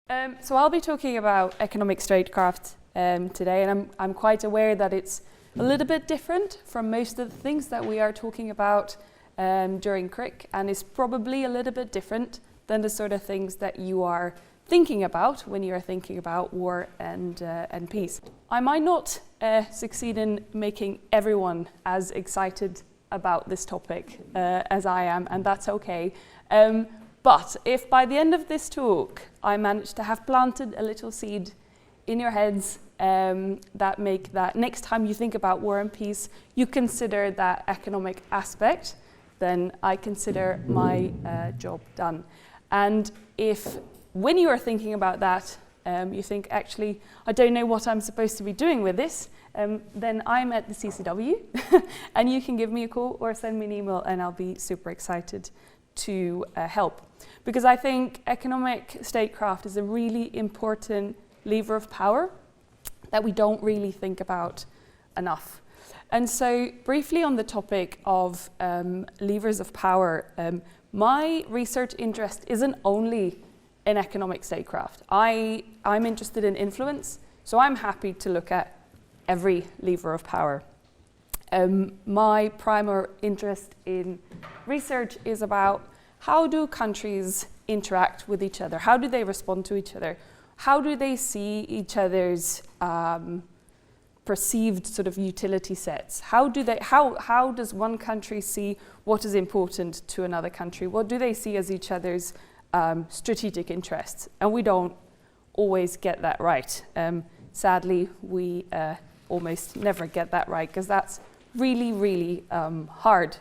So I'll be talking about economic statecraft today, and I'm quite aware that it's a little bit different from most of the things that we are talking about during CRIC, and is probably a little bit different than the sort of things that you are thinking about when you are thinking about war and peace. I might not succeed in making everyone as excited about this topic as I am, and that's okay. But if by the end of this talk I manage to have planted a little seed in your heads that make that next time you think about war and peace, you consider that economic aspect, then I consider my job done. And if when you are thinking about that, you think, actually, I don't know what I'm supposed to be doing with this, then I'm at the CCW and you can give me a call or send me an email and I'll be super excited to help. Because I think economic statecraft is a really important lever of power that we don't really think about enough. And so briefly on the topic of levers of power, my research interest isn't only in economic statecraft. I'm interested in influence, so I'm happy to look at every lever of power. My primary interest in research is about how do countries interact with each other? How do they respond to each other? How do they see each other's perceived sort of utility sets? How does one country see what is important to another country? What do they see as each other's strategic interests? And we don't always get that right. Sadly, we almost never get that right because that's really, really hard.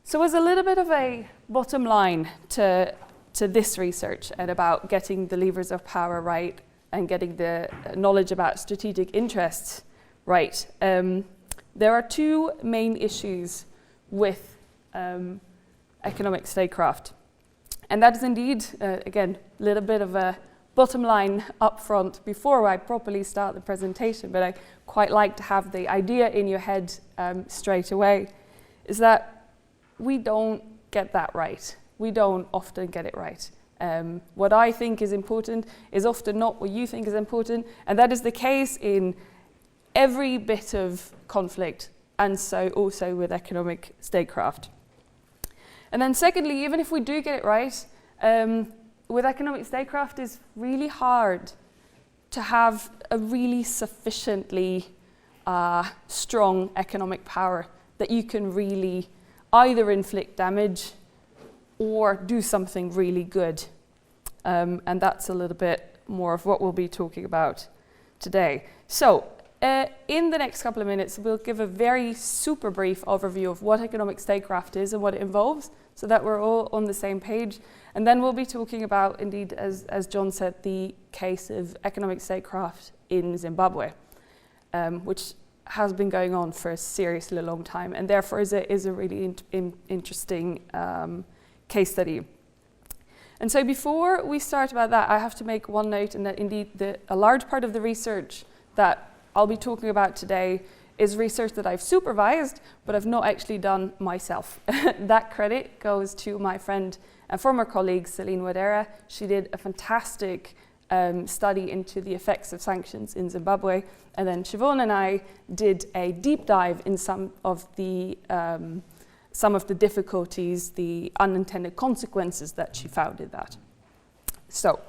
So as a little bit of a bottom line to this research and about getting the levers of power right and getting the knowledge about strategic interests right, there are two main issues with economic statecraft. And that is indeed, again, a little bit of a bottom line up front before I properly start the presentation, but I quite like to have the idea in your head straight away, is that we don't get that right. We don't often get it right. What I think is important is often not what you think is important, and that is the case in every bit of conflict, and so also with economic statecraft. And then secondly, even if we do get it right, with economic statecraft it's really hard to have a really sufficiently strong economic power that you can really either inflict damage or do something really good. And that's a little bit more of what we'll be talking about today. So in the next couple of minutes, we'll give a very super brief overview of what economic statecraft is and what it involves, so that we're all on the same page. And then we'll be talking about, indeed, as John said, the case of economic statecraft in Zimbabwe, which has been going on for a seriously long time, and therefore is a really interesting case study. And so before we start about that, I have to make one note, and that indeed a large part of the research that I'll be talking about today is research that I've supervised, but I've not actually done myself. That credit goes to my friend and former colleague, Celine Wadera. She did a fantastic study into the effects of sanctions in Zimbabwe, and then Siobhan and I did a deep dive in some of the difficulties, the unintended consequences that she found in that. So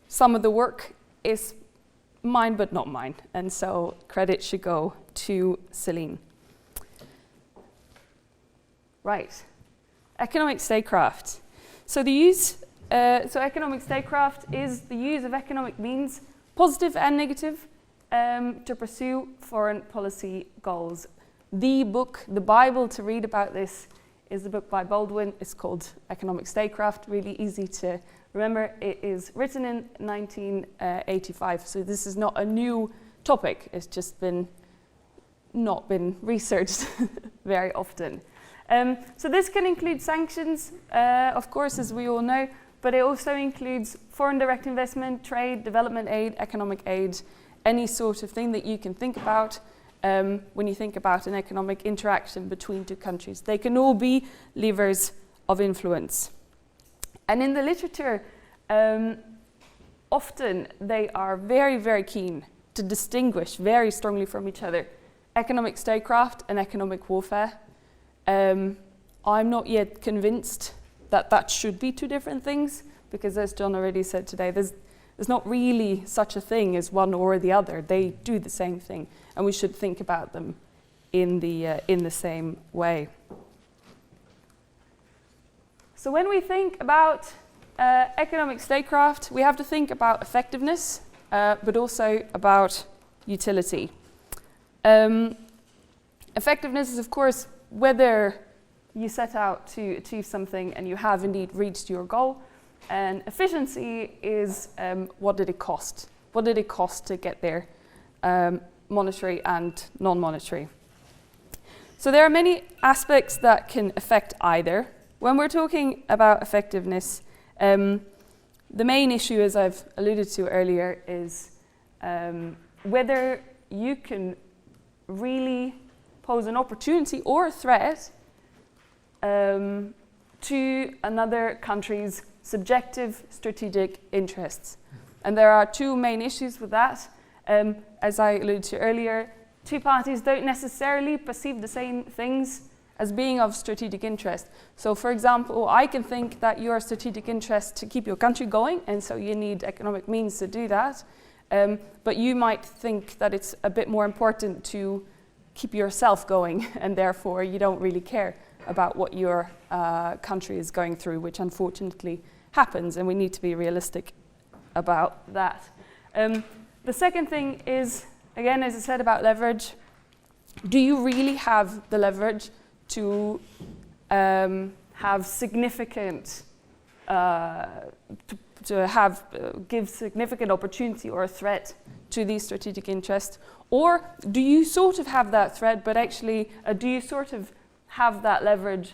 some of the work is mine but not mine, and so credit should go to Celine. Right, economic statecraft. So economic statecraft is the use of economic means, positive and negative, to pursue foreign policy goals. The book, the Bible to read about this is the book by Baldwin. It's called Economic Statecraft, really easy to remember. It is written in 1985, so this is not a new topic. It's just not been researched very often. So this can include sanctions, of course, as we all know, but it also includes foreign direct investment, trade, development aid, economic aid, any sort of thing that you can think about when you think about an economic interaction between two countries. They can all be levers of influence. And in the literature, often they are very, very keen to distinguish very strongly from each other economic statecraft and economic warfare. I'm not yet convinced that that should be two different things, because as John already said today, there's not really such a thing as one or the other. They do the same thing, and we should think about them in the same way. So when we think about economic statecraft, we have to think about effectiveness, but also about utility. Effectiveness is, of course, whether you set out to achieve something and you have indeed reached your goal. And efficiency is what did it cost? What did it cost to get there, monetary and non-monetary? So there are many aspects that can affect either. When we're talking about effectiveness, the main issue, as I've alluded to earlier, is whether you can really pose an opportunity or a threat to another country's subjective strategic interests. And there are two main issues with that. As I alluded to earlier, two parties don't necessarily perceive the same things as being of strategic interest. So for example, I can think that your strategic interest to keep your country going, and so you need economic means to do that. But you might think that it's a bit more important to keep yourself going, and therefore you don't really care about what your country is going through, which unfortunately happens, and we need to be realistic about that. The second thing is, again, as I said about leverage, do you really have the leverage to have significant, give significant opportunity or a threat to these strategic interests? Or do you sort of have that threat, but actually do you sort of have that leverage,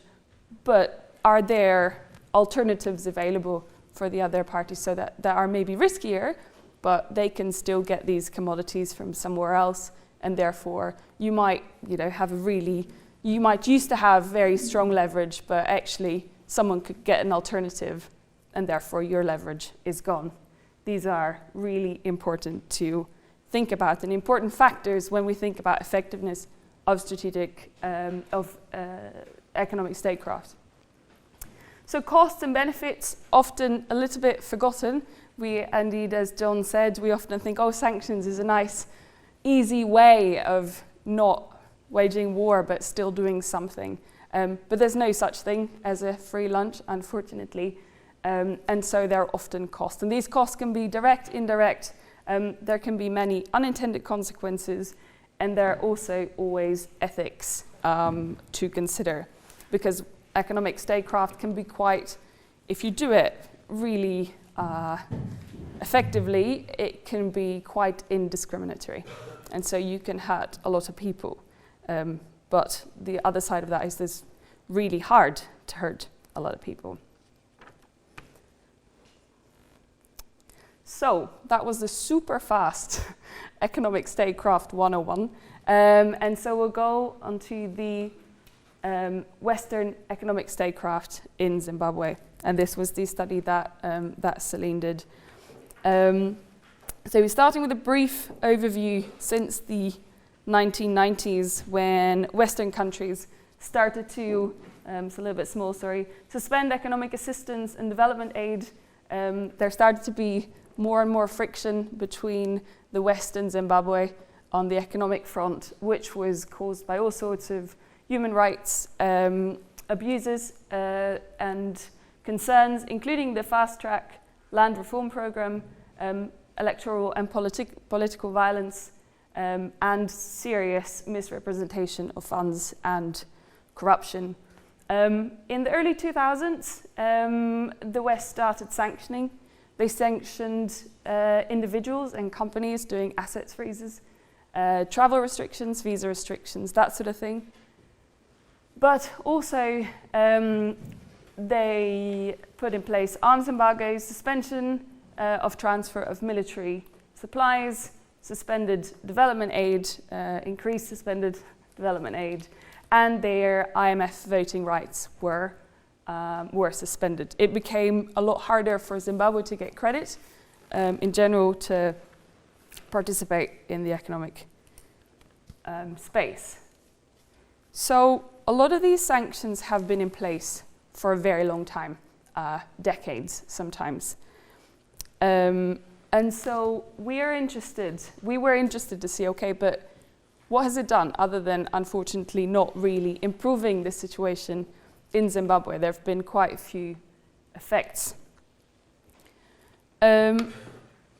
but are there alternatives available for the other parties so that are maybe riskier, but they can still get these commodities from somewhere else, and therefore you might, you might used to have very strong leverage, but actually someone could get an alternative, and therefore your leverage is gone. These are really important to think about, and important factors when we think about effectiveness of strategic, economic statecraft. So costs and benefits, often a little bit forgotten. We, indeed, as John said, we often think, oh, sanctions is a nice, easy way of not waging war, but still doing something. But there's no such thing as a free lunch, unfortunately. And so there are often costs. And these costs can be direct, indirect. There can be many unintended consequences. And there are also always ethics to consider. Because economic statecraft can be quite, if you do it really effectively, it can be quite indiscriminatory. And so you can hurt a lot of people. But the other side of that is it's really hard to hurt a lot of people. So that was the super fast economic statecraft 101. And so we'll go on to the Western economic statecraft in Zimbabwe. And this was the study that Celine did. So we're starting with a brief overview since the 1990s, when Western countries started to, it's a little bit small, sorry, suspend economic assistance and development aid. There started to be more and more friction between the West and Zimbabwe on the economic front, which was caused by all sorts of human rights abuses and concerns, including the fast-track land reform program, electoral and political violence, and serious misrepresentation of funds and corruption. In the early 2000s, the West started sanctioning. They sanctioned individuals and companies doing assets freezes, travel restrictions, visa restrictions, that sort of thing. But also, they put in place arms embargoes, suspension of transfer of military supplies, suspended development aid, increased suspended development aid, and their IMF voting rights were suspended. It became a lot harder for Zimbabwe to get credit in general to participate in the economic space. So a lot of these sanctions have been in place for a very long time, decades sometimes. And so we were interested to see, okay, but what has it done other than, unfortunately, not really improving the situation in Zimbabwe? There have been quite a few effects.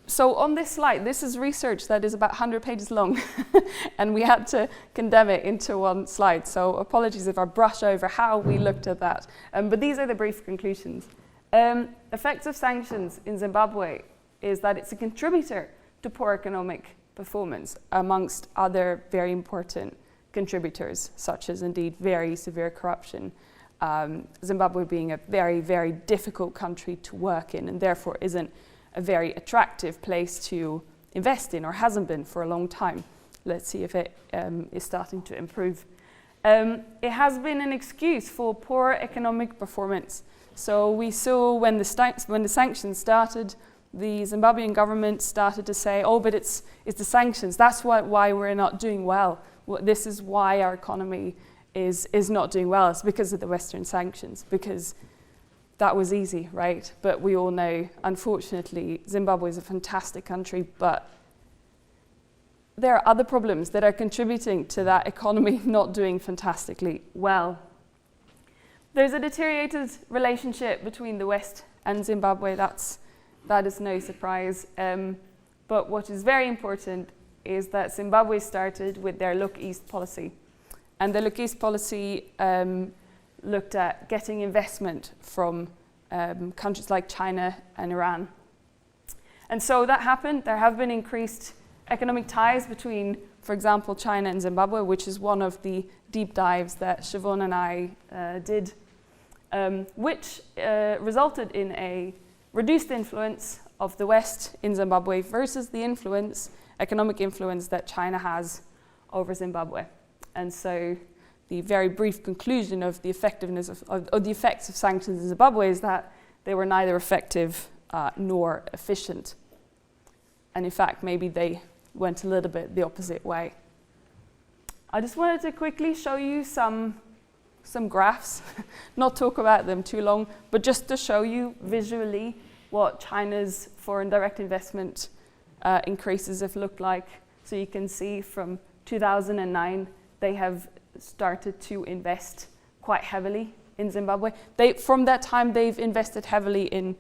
So on this slide, this is research that is about 100 pages long, and we had to condemn it into one slide. So apologies if I brush over how we looked at that. But these are the brief conclusions. Effects of sanctions in Zimbabwe is that it's a contributor to poor economic performance, amongst other very important contributors, such as indeed very severe corruption. Zimbabwe being a very, very difficult country to work in, and therefore isn't a very attractive place to invest in, or hasn't been for a long time. Let's see if it is starting to improve. It has been an excuse for poor economic performance. So we saw when the sanctions started, the Zimbabwean government started to say, oh, but it's the sanctions. That's why we're not doing well. This is why our economy is not doing well. It's because of the Western sanctions, because that was easy, right? But we all know, unfortunately, Zimbabwe is a fantastic country, but there are other problems that are contributing to that economy not doing fantastically well. There's a deteriorated relationship between the West and Zimbabwe. That is no surprise. But what is very important is that Zimbabwe started with their Look East policy. And the Look East policy looked at getting investment from countries like China and Iran. And so that happened. There have been increased economic ties between, for example, China and Zimbabwe, which is one of the deep dives that Siobhan and I did, which resulted in a reduced influence of the West in Zimbabwe versus the economic influence that China has over Zimbabwe. And so the very brief conclusion of the effectiveness of the effects of sanctions in Zimbabwe is that they were neither effective nor efficient. And in fact, maybe they went a little bit the opposite way. I just wanted to quickly show you some graphs, not talk about them too long, but just to show you visually what China's foreign direct investment increases have looked like. So you can see from 2009, they have started to invest quite heavily in Zimbabwe. From that time, they've invested heavily in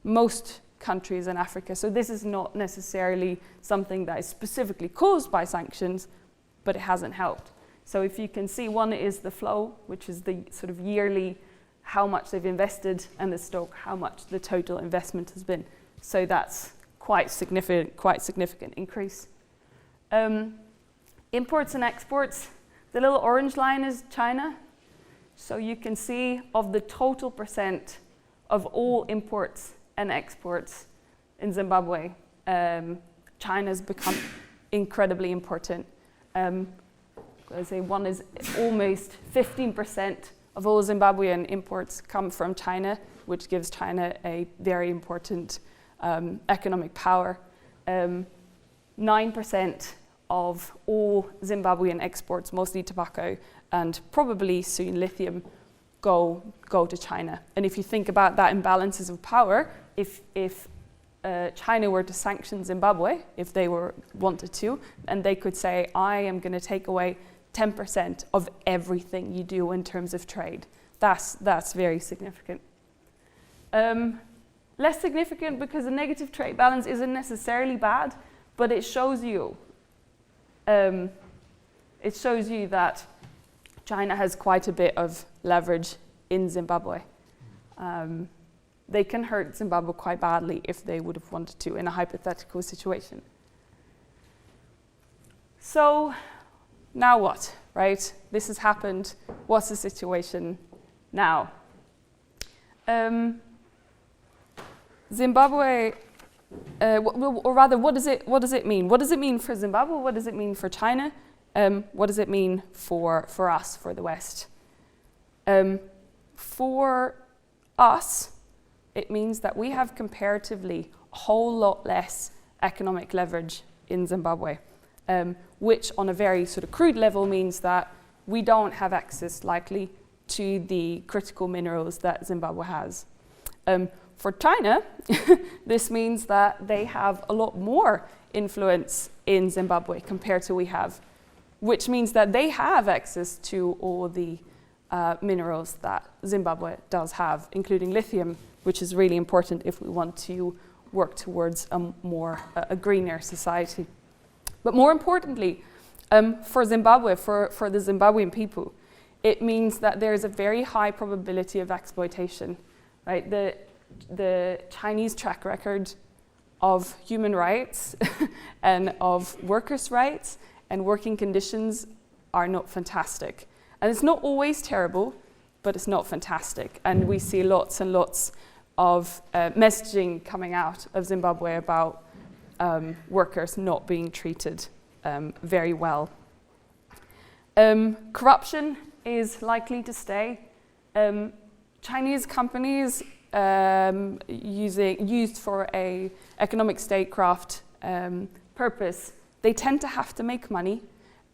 most countries in Africa. So this is not necessarily something that is specifically caused by sanctions, but it hasn't helped. So if you can see, one is the flow, which is the sort of yearly, how much they've invested, and the stock, how much the total investment has been. So that's quite significant increase. Imports and exports. The little orange line is China. So you can see of the total percent of all imports and exports in Zimbabwe, China's become incredibly important. I'd say one is almost 15% of all Zimbabwean imports come from China, which gives China a very important economic power. 9% of all Zimbabwean exports, mostly tobacco and probably soon lithium, go to China. And if you think about that imbalances of power, if China were to sanction Zimbabwe, if they wanted to, and they could say, I am going to take away 10% of everything you do in terms of trade. That's very significant. Less significant because a negative trade balance isn't necessarily bad, but it shows you that China has quite a bit of leverage in Zimbabwe. They can hurt Zimbabwe quite badly if they would have wanted to in a hypothetical situation. So now what, right? This has happened. What's the situation now? Zimbabwe, or rather, what does it mean? What does it mean for Zimbabwe? What does it mean for China? What does it mean for us, for the West? For us, it means that we have comparatively whole lot less economic leverage in Zimbabwe, which on a very sort of crude level means that we don't have access likely to the critical minerals that Zimbabwe has. For China, this means that they have a lot more influence in Zimbabwe compared to we have, which means that they have access to all the minerals that Zimbabwe does have, including lithium, which is really important if we want to work towards a greener society. But more importantly, for Zimbabwe, for the Zimbabwean people, it means that there is a very high probability of exploitation, right? The Chinese track record of human rights and of workers' rights and working conditions are not fantastic. And it's not always terrible, but it's not fantastic. And we see lots and lots of messaging coming out of Zimbabwe about workers not being treated very well. Corruption is likely to stay. Chinese companies used for a economic statecraft purpose, they tend to have to make money,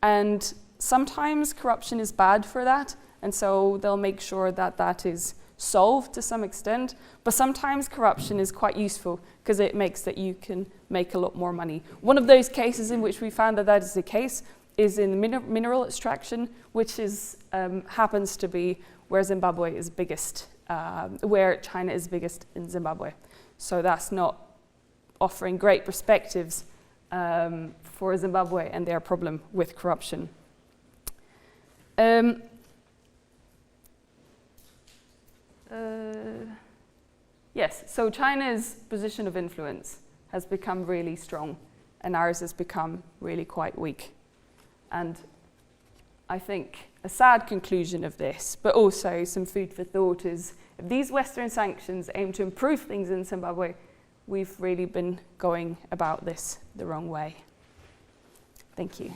and sometimes corruption is bad for that, and so they'll make sure that that is solved to some extent, but sometimes corruption is quite useful because it makes that you can make a lot more money. One of those cases in which we found that that is the case is in mineral extraction, which is happens to be where Zimbabwe is biggest, where China is biggest in Zimbabwe. So that's not offering great perspectives for Zimbabwe and their problem with corruption. Yes, so China's position of influence has become really strong and ours has become really quite weak. And I think a sad conclusion of this, but also some food for thought, is if these Western sanctions aim to improve things in Zimbabwe, we've really been going about this the wrong way. Thank you.